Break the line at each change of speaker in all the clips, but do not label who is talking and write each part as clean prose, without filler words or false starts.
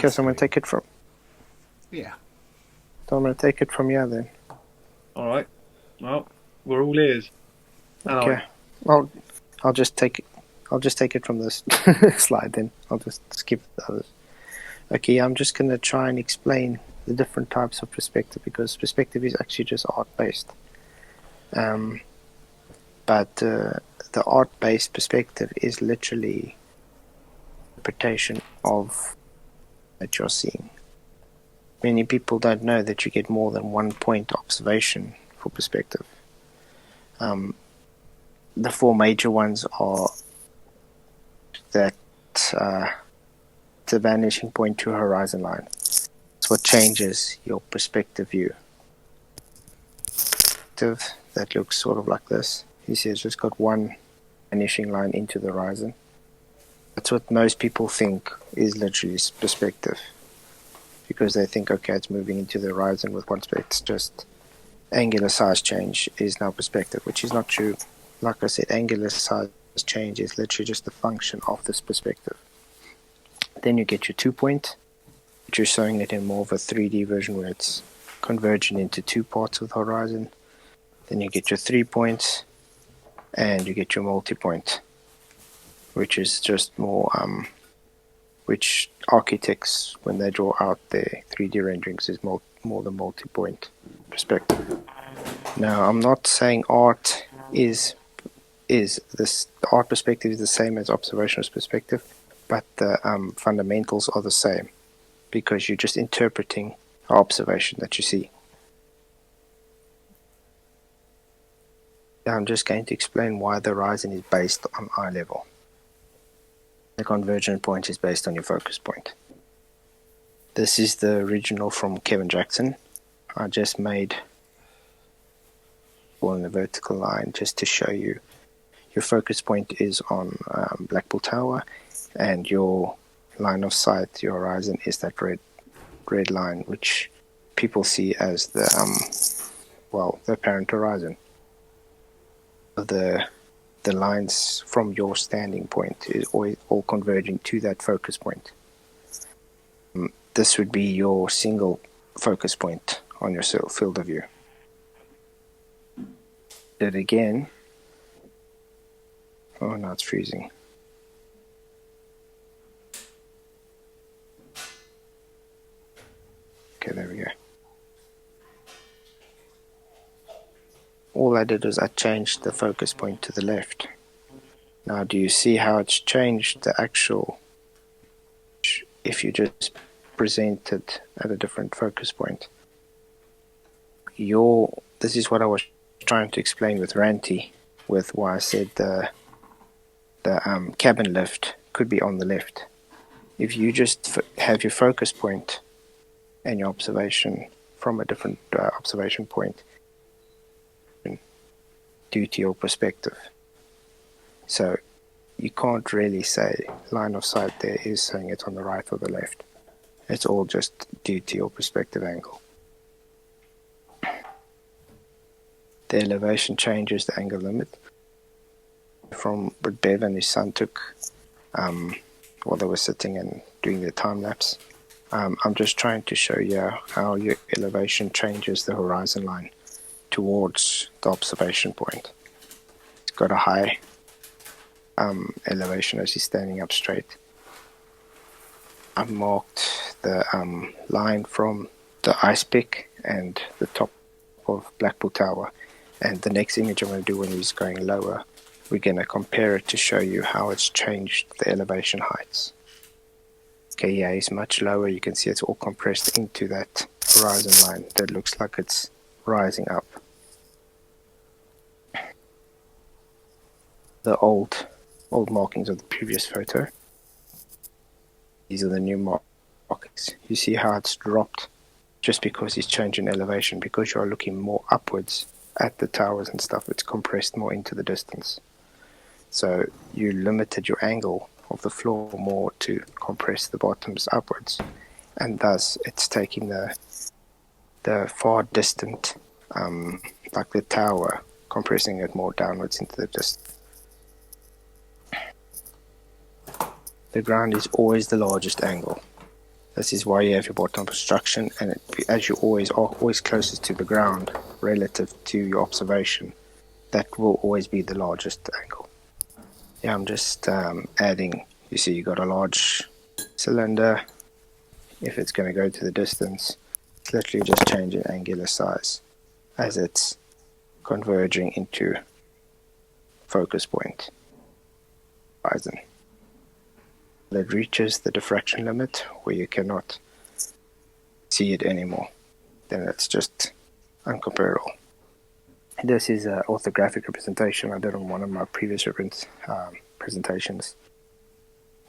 Okay, so I'm going to take it from...
Yeah.
So I'm going to take it from here then.
All right. Well, we're all ears.
Okay. I'll just take it from this slide then. I'll just skip the others. Okay, I'm just going to try and explain the different types of perspective, because perspective is actually just art-based. But the art-based perspective is literally interpretation of that you're seeing. Many people don't know that you get more than 1 point observation for perspective. The four major ones are that the vanishing point to horizon line. It's what changes your perspective view. That looks sort of like this. You see, it's just got one vanishing line into the horizon. That's what most people think is literally perspective, because they think, okay, it's moving into the horizon with one spec. It's just angular size change is now perspective, which is not true. Like I said, angular size change is literally just a function of this perspective. Then you get your 2 point, which you're showing it in more of a 3D version where it's converging into two parts of the horizon. Then you get your 3 points, and you get your multi-point, which is just more, which architects, when they draw out their 3D renderings, is more the multi-point perspective. Now, I'm not saying art is this. The art perspective is the same as observational perspective, but the fundamentals are the same, because you're just interpreting an observation that you see. Now I'm just going to explain why the horizon is based on eye level. The convergent point is based on your focus point. This is the original from Kevin Jackson. I just made one in a vertical line just to show you. Your focus point is on Blackpool Tower, and your line of sight, your horizon, is that red line, which people see as the apparent horizon. The lines from your standing point is always all converging to that focus point. This would be your single focus point on your field of view. Then again, oh, now it's freezing. Okay, there we go. All I did was I changed the focus point to the left. Now, do you see how it's changed the actual, if you just present it at a different focus point? This is what I was trying to explain with Ranty, with why I said the cabin lift could be on the left. If you just have your focus point and your observation from a different observation point, due to your perspective. So you can't really say line of sight there is saying it's on the right or the left. It's all just due to your perspective angle. The elevation changes the angle limit. From what Bev and his son took while they were sitting and doing their time lapse. I'm just trying to show you how your elevation changes the horizon line towards the observation point. It's got a high elevation as he's standing up straight. I've marked the line from the ice pick and the top of Blackpool Tower, and the next image I'm going to do when he's going lower, we're going to compare it to show you how it's changed the elevation heights. Okay, yeah, he's much lower. You can see it's all compressed into that horizon line that looks like it's rising up. The old markings of the previous photo. These are the new markings. You see how it's dropped just because he's changing elevation, because you're looking more upwards at the towers and stuff. It's compressed more into the distance. So you limited your angle of the floor more to compress the bottoms upwards, and thus it's taking the far distant, like the tower, compressing it more downwards into the distance. The ground is always the largest angle. This is why you have your bottom obstruction, and as you always are always closest to the ground relative to your observation, that will always be the largest angle. Yeah, I'm just adding. You see, you got a large cylinder. If it's going to go to the distance, it's literally just changing angular size as it's converging into focus point horizon. It reaches the diffraction limit where you cannot see it anymore. Then it's just uncomparable. This is an orthographic representation I did on one of my previous presentations,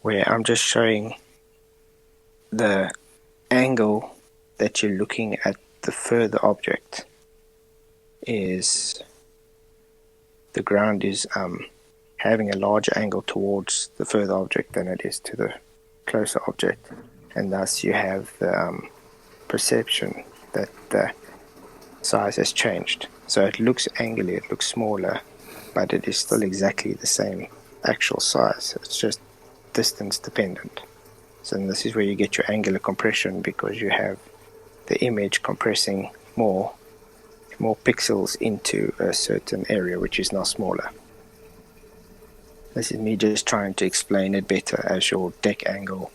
where I'm just showing the angle that you're looking at the further object is the ground is having a larger angle towards the further object than it is to the closer object, and thus you have the perception that the size has changed. So it looks angular, it looks smaller, but it is still exactly the same actual size. It's just distance dependent. So this is where you get your angular compression, because you have the image compressing more pixels into a certain area which is now smaller. This is me just trying to explain it better as your deck angle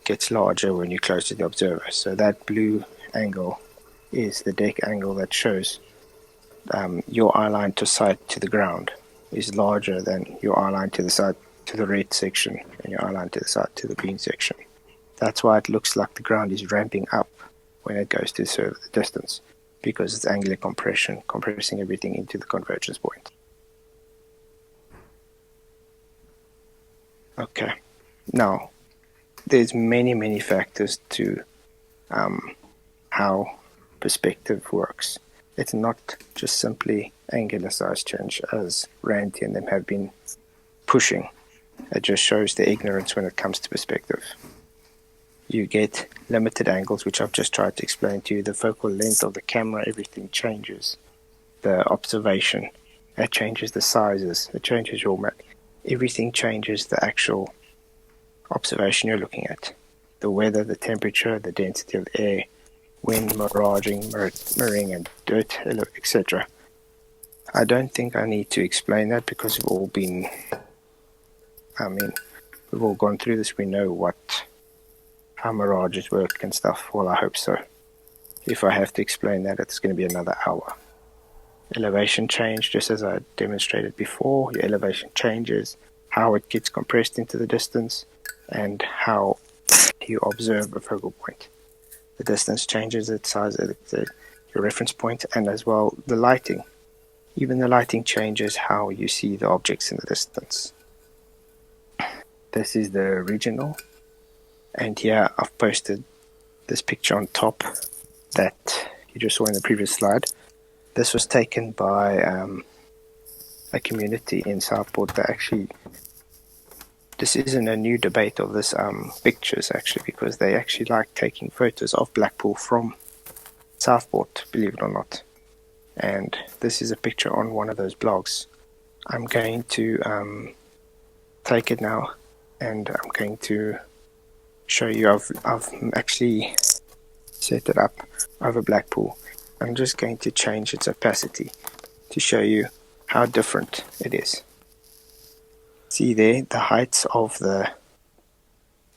gets larger when you're close to the observer. So that blue angle is the deck angle that shows your eye line to sight to the ground is larger than your eye line to the side to the red section and your eye line to the side to the green section. That's why it looks like the ground is ramping up when it goes to the distance, because it's angular compression, compressing everything into the convergence point. Okay, now there's many factors to how perspective works. It's not just simply angular size change, as Randy and them have been pushing. It just shows their ignorance when it comes to perspective. You get limited angles, which I've just tried to explain to you. The focal length of the camera, everything changes. The observation, it changes the sizes, it changes your map. Everything changes the actual observation you're looking at. The weather, the temperature, the density of the air, wind, mirroring, and dirt, etc. I don't think I need to explain that, because we've all gone through this. We know how mirages work and stuff. Well, I hope so. If I have to explain that, it's going to be another hour. Elevation change, just as I demonstrated before, your elevation changes, how it gets compressed into the distance, and how you observe a focal point. The distance changes its size, your reference point, and as well the lighting. Even the lighting changes how you see the objects in the distance. This is the original, and here I've posted this picture on top that you just saw in the previous slide. This was taken by a community in Southport that actually, this isn't a new debate of this pictures actually, because they actually like taking photos of Blackpool from Southport, believe it or not. And this is a picture on one of those blogs. I'm going to take it now, and I'm going to show you. I've actually set it up over Blackpool. I'm just going to change its opacity to show you how different it is. See there, the height of the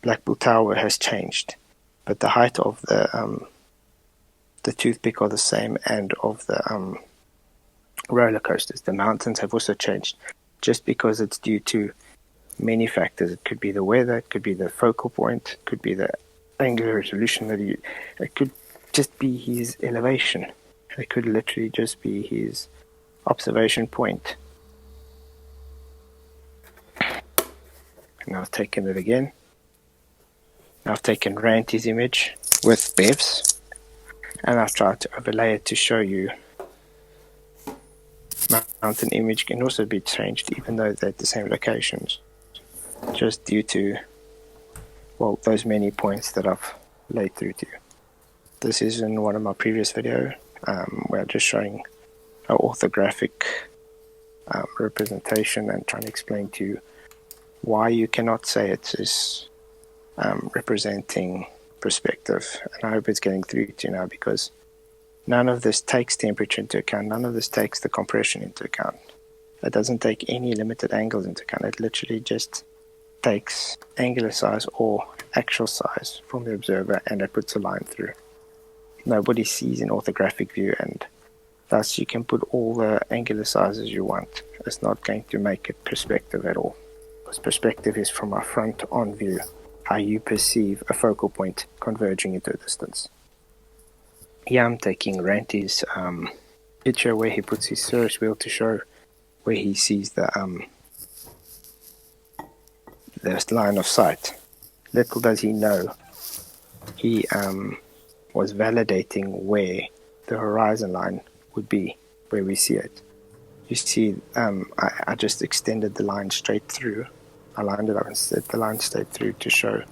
Blackpool Tower has changed, but the height of the toothpick are the same, and of the roller coasters. The mountains have also changed, just because it's due to many factors. It could be the weather, it could be the focal point, it could be the angular resolution it could just be his elevation. It could literally just be his observation point. And I've taken it again. I've taken Ranty's image with Bev's, and I've tried to overlay it to show you mountain image can also be changed, even though they're at the same locations, just due to, well, those many points that I've laid through to you. This is in one of my previous videos where I'm just showing an orthographic representation and trying to explain to you why you cannot say it is representing perspective, and I hope it's getting through to you now, because none of this takes temperature into account. None of this takes the compression into account. It doesn't take any limited angles into account. It literally just takes angular size or actual size from the observer, and it puts a line through. Nobody sees in orthographic view, and thus you can put all the angular sizes you want. It's not going to make it perspective at all, because perspective is from a front-on view, how you perceive a focal point converging into a distance. Here I'm taking Ranty's picture where he puts his Ferris wheel to show where he sees the line of sight. Little does he know, he was validating where the horizon line would be, where we see it. You see, I just extended the line straight through. I lined it up and set the line straight through to show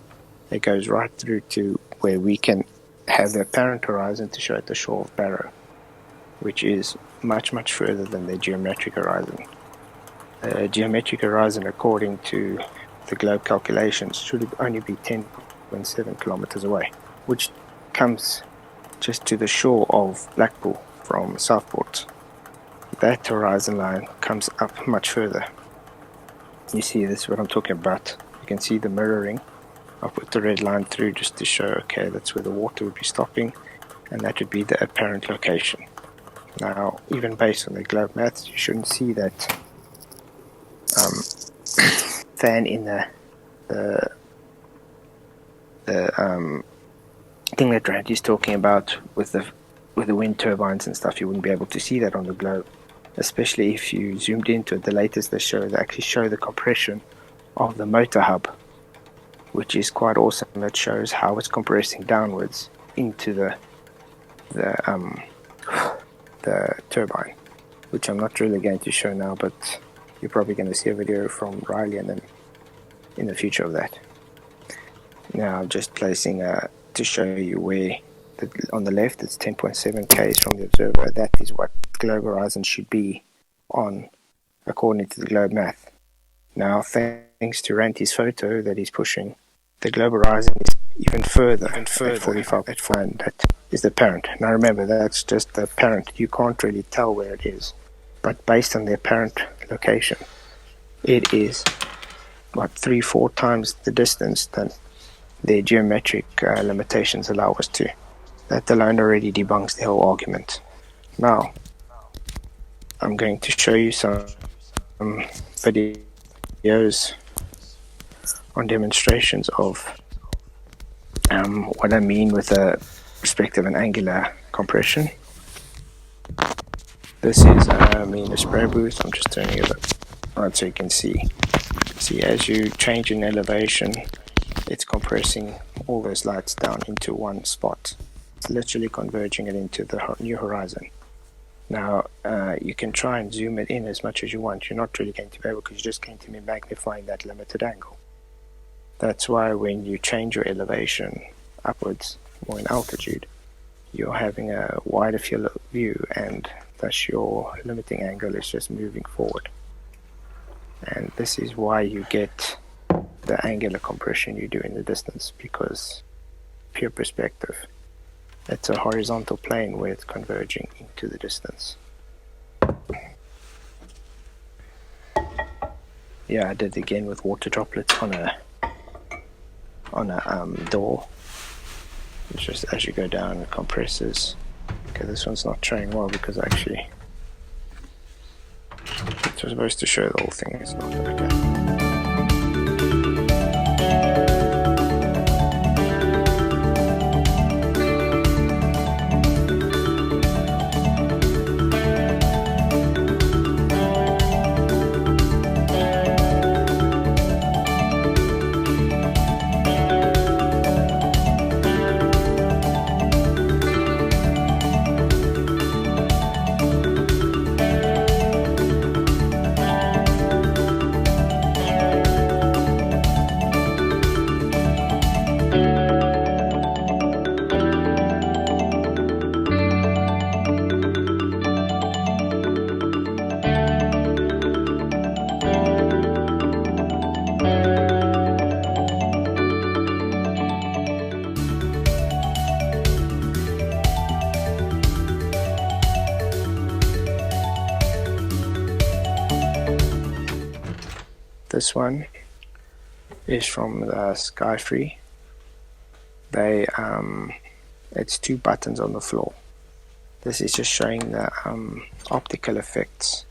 it goes right through to where we can have the apparent horizon to show at the shore of Barrow, which is much, much further than the geometric horizon. Geometric horizon, according to the globe calculations, should only be 10.7 kilometers away, which comes just to the shore of Blackpool from Southport. That horizon line comes up much further. You see, this is what I'm talking about. You can see the mirroring. I'll put the red line through just to show, okay, that's where the water would be stopping, and that would be the apparent location. Now, even based on the globe maths, you shouldn't see that fan in the thing that Randy's talking about with the wind turbines and stuff. You wouldn't be able to see that on the globe, especially if you zoomed into it. The latest they actually show the compression of the motor hub, which is quite awesome. That shows how it's compressing downwards into the turbine, which I'm not really going to show now, but you're probably going to see a video from Riley and then in the future of that. Now I'm just placing to show you where on the left it's 10.7 k's from the observer. That is what globe horizon should be on, according to the globe math. Now, thanks to Ranty's photo that he's pushing, the globe horizon is even further at 45, and that is the apparent. Now remember, that's just the apparent. You can't really tell where it is, but based on the apparent location, it is about 3-4 times the distance that the geometric limitations allow us to. That alone already debunks the whole argument. Now, I'm going to show you some videos on demonstrations of what I mean with a perspective and angular compression. This is me in a spray booth. I'm just turning it on so you can see. See, as you change in elevation, it's compressing all those lights down into one spot. It's literally converging it into the new horizon. Now, you can try and zoom it in as much as you want. You're not really going to be able, because you're just going to be magnifying that limited angle. That's why when you change your elevation upwards, more in altitude, you're having a wider field of view, and thus your limiting angle is just moving forward. And this is why you get the angular compression you do in the distance, because pure perspective. It's a horizontal plane where it's converging into the distance. Yeah, I did it again with water droplets on a door. It's just as you go down, it compresses. Okay, this one's not showing well because actually it was supposed to show the whole thing. It's not. Okay. this one is from the Skyfree. It's 2 buttons on the floor. This is just showing the optical effects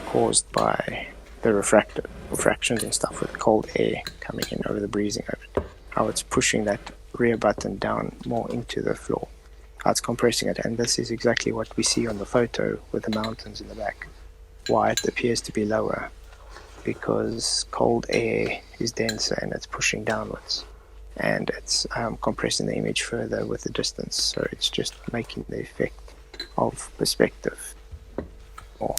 caused by the refractions and stuff with cold air coming in over the breezing of it. How it's pushing that rear button down more into the floor. How it's compressing it. And this is exactly what we see on the photo with the mountains in the back. Why it appears to be lower. Because cold air is denser and it's pushing downwards. And it's compressing the image further with the distance. So it's just making the effect of perspective. Or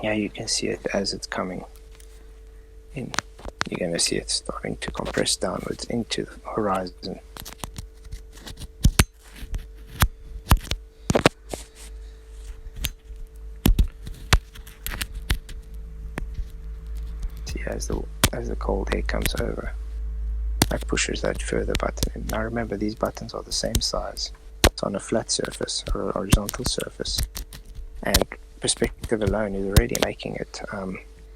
yeah, you can see it as it's coming in. You're going to see it starting to compress downwards into the horizon. See, as the cold air comes over, that pushes that further button in. Now remember, these buttons are the same size. It's on a flat surface or a horizontal surface, and perspective alone is already making it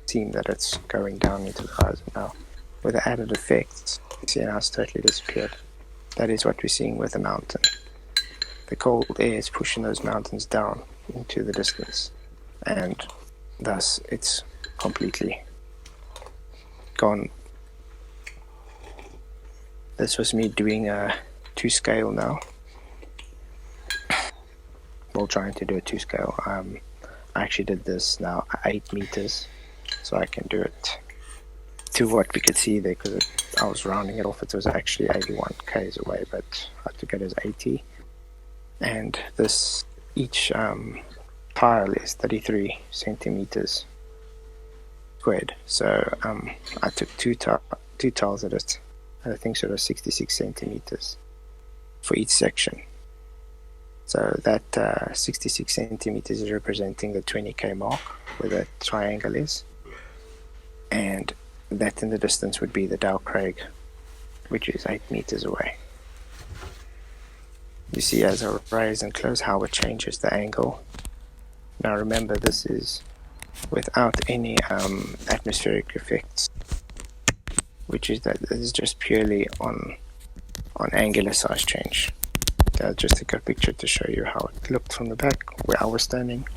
seem that it's going down into the horizon. Now with the added effects, you see now it's totally disappeared. That is what we're seeing with the mountain. The cold air is pushing those mountains down into the distance, and thus it's completely gone. This was me doing a 2 scale now. Well, trying to do a 2 scale. I actually did this now 8 meters, so I can do it to what we could see there, because I was rounding it off. It was actually 81 k's away, but I took it as 80. And this each tile is 33 centimeters squared. So I took two tiles at it. I think sort of 66 centimeters for each section. So that 66 centimeters is representing the 20k mark where that triangle is, and that in the distance would be the Dow Craig, which is 8 meters away. You see as I raise and close how it changes the angle. Now remember, this is without any atmospheric effects, which is that this is just purely on angular size change. I'll just take a picture to show you how it looked from the back where I was standing.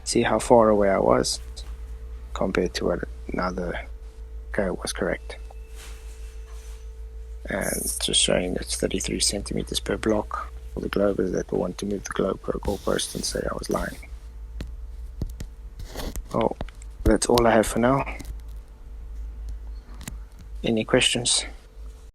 See how far away I was compared to what another guy was correct. And just showing it's 33 centimeters per block for the Globers that will want to move the globe per goalpost and say I was lying. Well, that's all I have for now. Any questions?